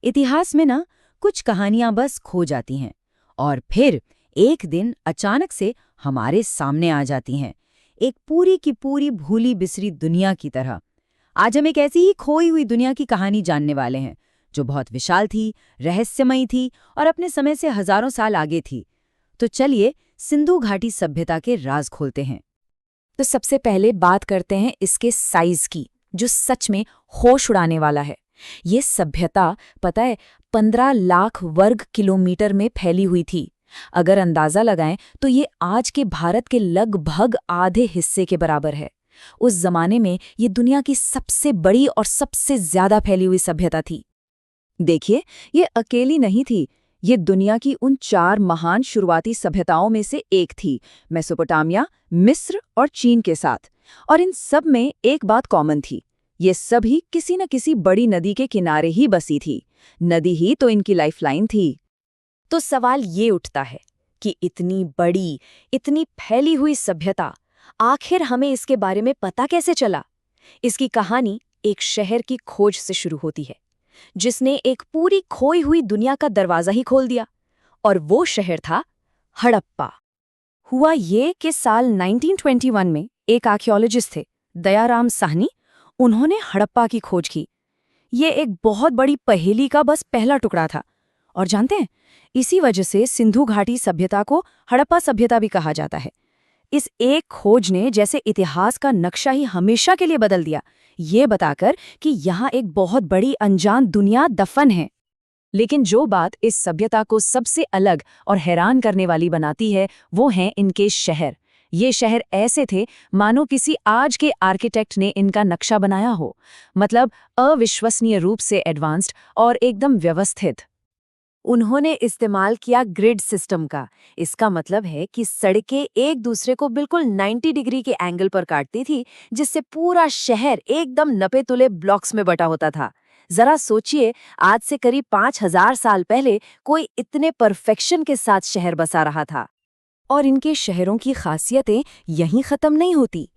इतिहास में ना कुछ कहानियां बस खो जाती हैं और फिर एक दिन अचानक से हमारे सामने आ जाती हैं, एक पूरी की पूरी भूली बिसरी दुनिया की तरह। आज हम एक ऐसी ही खोई हुई दुनिया की कहानी जानने वाले हैं, जो बहुत विशाल थी, रहस्यमयी थी और अपने समय से हजारों साल आगे थी। तो चलिए सिंधु घाटी सभ्यता के राज खोलते हैं। तो सबसे पहले बात करते हैं इसके साइज की, जो सच में होश उड़ाने वाला है। ये सभ्यता, पता है, 15 लाख वर्ग किलोमीटर में फैली हुई थी। अगर अंदाजा लगाएं तो ये आज के भारत के लगभग आधे हिस्से के बराबर है। उस जमाने में ये दुनिया की सबसे बड़ी और सबसे ज्यादा फैली हुई सभ्यता थी। देखिए, ये अकेली नहीं थी। ये दुनिया की उन 4 महान शुरुआती सभ्यताओं में से एक थी, मेसोपोटामिया, मिस्र और चीन के साथ। और इन सब में एक बात कॉमन थी, ये सभी किसी न किसी बड़ी नदी के किनारे ही बसी थी। नदी ही तो इनकी लाइफलाइन थी। तो सवाल ये उठता है कि इतनी बड़ी, इतनी फैली हुई सभ्यता, आखिर हमें इसके बारे में पता कैसे चला? इसकी कहानी एक शहर की खोज से शुरू होती है, जिसने एक पूरी खोई हुई दुनिया का दरवाजा ही खोल दिया। और वो शहर था हड़प्पा। हुआ ये कि साल 1921 में एक आर्कियोलॉजिस्ट थे, दयाराम साहनी। उन्होंने हड़प्पा की खोज की। ये एक बहुत बड़ी पहेली का बस पहला टुकड़ा था। और जानते हैं, इसी वजह से सिंधु घाटी सभ्यता को हड़प्पा सभ्यता भी कहा जाता है। इस एक खोज ने जैसे इतिहास का नक्शा ही हमेशा के लिए बदल दिया, ये बताकर कि यहाँ एक बहुत बड़ी अनजान दुनिया दफन है। लेकिन जो बात इस सभ्यता को सबसे अलग और हैरान करने वाली बनाती है, वो हैं इनके शहर। ये शहर ऐसे थे मानो किसी आज के आर्किटेक्ट ने इनका नक्शा बनाया हो। मतलब अविश्वसनीय रूप से एडवांस्ड और एकदम व्यवस्थित। उन्होंने इस्तेमाल किया ग्रिड सिस्टम का। इसका मतलब है कि सड़कें एक दूसरे को बिल्कुल 90 डिग्री के एंगल पर काटती थी, जिससे पूरा शहर एकदम नपे तुले ब्लॉक्स में बटा होता था। जरा सोचिए, आज से करीब 5000 साल पहले कोई इतने परफेक्शन के साथ शहर बसा रहा था। और इनके शहरों की खासियतें यहीं खत्म नहीं होती।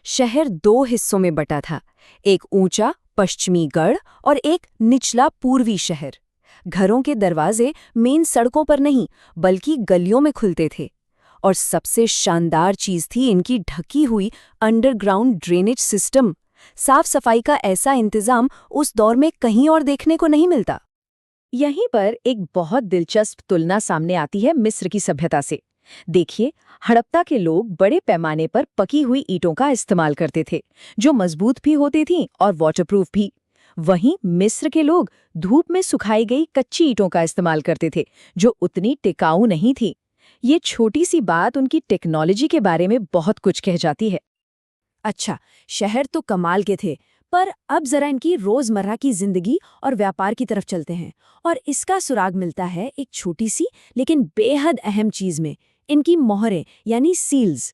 शहर 2 हिस्सों में बटा था, एक ऊंचा पश्चिमी गढ़ और एक निचला पूर्वी शहर। घरों के दरवाजे मेन सड़कों पर नहीं, बल्कि गलियों में खुलते थे। और सबसे शानदार चीज थी इनकी ढकी हुई अंडरग्राउंड ड्रेनेज सिस्टम। साफ सफाई का ऐसा इंतजाम उस दौर में कहीं और देखने को नहीं मिलता। यहीं पर एक बहुत दिलचस्प तुलना सामने आती है मिस्र की सभ्यता से। देखिए, हड़प्पा के लोग बड़े पैमाने पर पकी हुई ईंटों का इस्तेमाल करते थे, जो मजबूत भी होती थीं और वाटरप्रूफ भी। वहीं मिस्र के लोग धूप में सुखाई गई कच्ची ईंटों का इस्तेमाल करते थे, जो उतनी टिकाऊ नहीं थी। ये छोटी सी बात उनकी टेक्नोलॉजी के बारे में बहुत कुछ कह जाती है। अच्छा, शहर तो कमाल के थे, पर अब जरा इनकी रोजमर्रा की जिंदगी और व्यापार की तरफ चलते हैं। और इसका सुराग मिलता है एक छोटी सी लेकिन बेहद अहम चीज में, इनकी मोहरें यानी सील्स।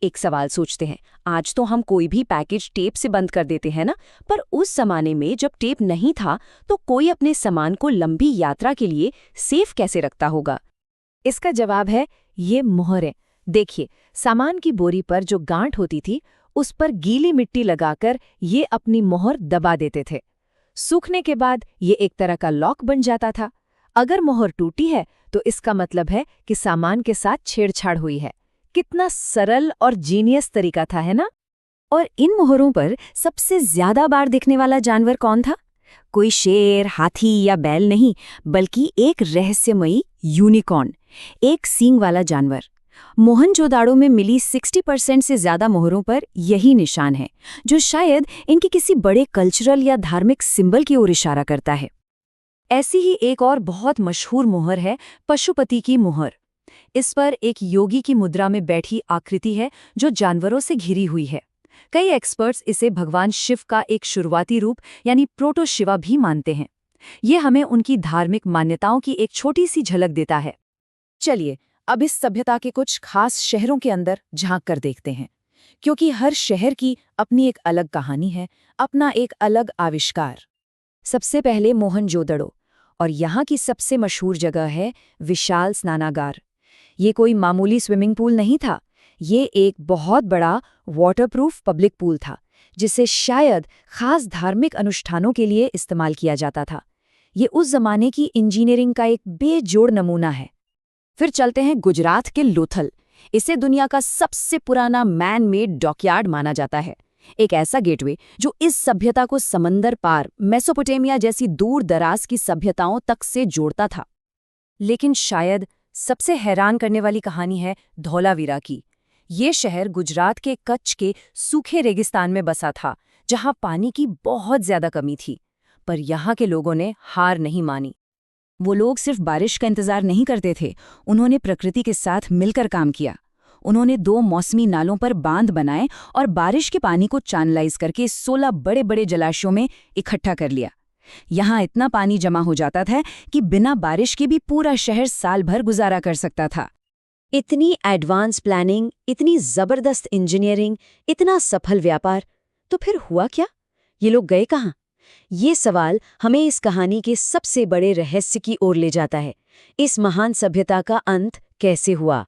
एक सवाल सोचते हैं, आज तो हम कोई भी पैकेज टेप से बंद कर देते हैं ना, पर उस जमाने में जब टेप नहीं था, तो कोई अपने सामान को लंबी यात्रा के लिए सेफ कैसे रखता होगा? इसका जवाब है ये मोहरें। देखिए, सामान की बोरी पर जो गांठ होती थी, उस पर गीली मिट्टी लगाकर ये अपनी मोहर दबा देते थे। सूखने के बाद ये एक तरह का लॉक बन जाता था। अगर मोहर टूटी है, तो इसका मतलब है कि सामान के साथ छेड़छाड़ हुई है। कितना सरल और जीनियस तरीका था, है ना? और इन मोहरों पर सबसे ज्यादा बार दिखने वाला जानवर कौन था? कोई शेर, हाथी या बैल नहीं, बल्कि एक रहस्यमयी यूनिकॉर्न, एक सींग वाला जानवर। मोहनजोदाड़ो में मिली 60% से ज्यादा मोहरों पर यही निशान है, जो शायद इनके किसी बड़े कल्चरल या धार्मिक सिंबल की ओर इशारा करता है। ऐसी ही एक और बहुत मशहूर मोहर है पशुपति की मोहर। इस पर एक योगी की मुद्रा में बैठी आकृति है, जो जानवरों से घिरी हुई है। कई एक्सपर्ट्स इसे भगवान शिव का एक शुरुआती रूप यानी प्रोटो शिवा भी मानते हैं। ये हमें उनकी धार्मिक मान्यताओं की एक छोटी सी झलक देता है। चलिए, अब इस सभ्यता के कुछ खास शहरों के अंदर झांक कर देखते हैं, क्योंकि हर शहर की अपनी एक अलग कहानी है, अपना एक अलग आविष्कार। सबसे पहले मोहनजोदड़ो, और यहाँ की सबसे मशहूर जगह है विशाल स्नानागार। ये कोई मामूली स्विमिंग पूल नहीं था, ये एक बहुत बड़ा वाटरप्रूफ पब्लिक पूल था, जिसे शायद खास धार्मिक अनुष्ठानों के लिए इस्तेमाल किया जाता था। ये उस जमाने की इंजीनियरिंग का एक बेजोड़ नमूना है। फिर चलते हैं गुजरात के लोथल। इसे दुनिया का सबसे पुराना मैन मेड डॉकयार्ड माना जाता है। एक ऐसा गेटवे जो इस सभ्यता को समंदर पार मेसोपोटामिया जैसी दूर दराज की सभ्यताओं तक से जोड़ता था। लेकिन शायद सबसे हैरान करने वाली कहानी है धौलावीरा की। ये शहर गुजरात के कच्छ के सूखे रेगिस्तान में बसा था, जहां पानी की बहुत ज्यादा कमी थी। पर यहाँ के लोगों ने हार नहीं मानी। वो लोग सिर्फ बारिश का इंतजार नहीं करते थे, उन्होंने प्रकृति के साथ मिलकर काम किया। उन्होंने 2 मौसमी नालों पर बांध बनाए और बारिश के पानी को चैनलाइज करके 16 बड़े बड़े जलाशयों में इकट्ठा कर लिया। यहाँ इतना पानी जमा हो जाता था कि बिना बारिश के भी पूरा शहर साल भर गुजारा कर सकता था। इतनी एडवांस प्लानिंग, इतनी जबरदस्त इंजीनियरिंग, इतना सफल व्यापार, तो फिर हुआ क्या? ये लोग गए कहाँ? ये सवाल हमें इस कहानी के सबसे बड़े रहस्य की ओर ले जाता है। इस महान सभ्यता का अंत कैसे हुआ?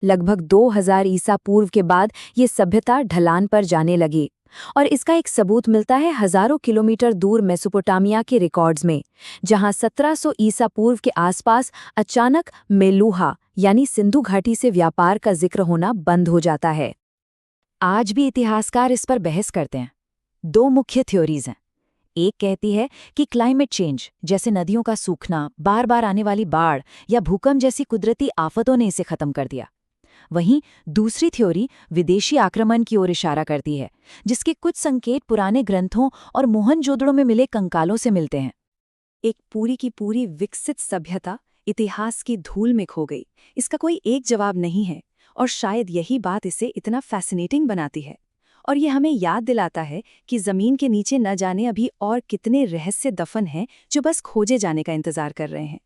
लगभग 2000 ईसा पूर्व के बाद ये सभ्यता ढलान पर जाने लगी, और इसका एक सबूत मिलता है हजारों किलोमीटर दूर मेसोपोटामिया के रिकॉर्ड्स में, जहां 1700 ईसा पूर्व के आसपास अचानक मेलूहा यानी सिंधु घाटी से व्यापार का जिक्र होना बंद हो जाता है। आज भी इतिहासकार इस पर बहस करते हैं। 2 मुख्य थ्योरीज हैं। एक कहती है कि क्लाइमेट चेंज, जैसे नदियों का सूखना, बार बार आने वाली बाढ़ या भूकंप जैसी कुदरती आफतों ने इसे खत्म कर दिया। वहीं दूसरी थ्योरी विदेशी आक्रमण की ओर इशारा करती है, जिसके कुछ संकेत पुराने ग्रंथों और मोहनजोदड़ो में मिले कंकालों से मिलते हैं। एक पूरी की पूरी विकसित सभ्यता इतिहास की धूल में खो गई। इसका कोई एक जवाब नहीं है, और शायद यही बात इसे इतना फैसिनेटिंग बनाती है। और ये हमें याद दिलाता है कि जमीन के नीचे न जाने अभी और कितने रहस्य दफन हैं जो बस खोजे जाने का इंतजार कर रहे हैं।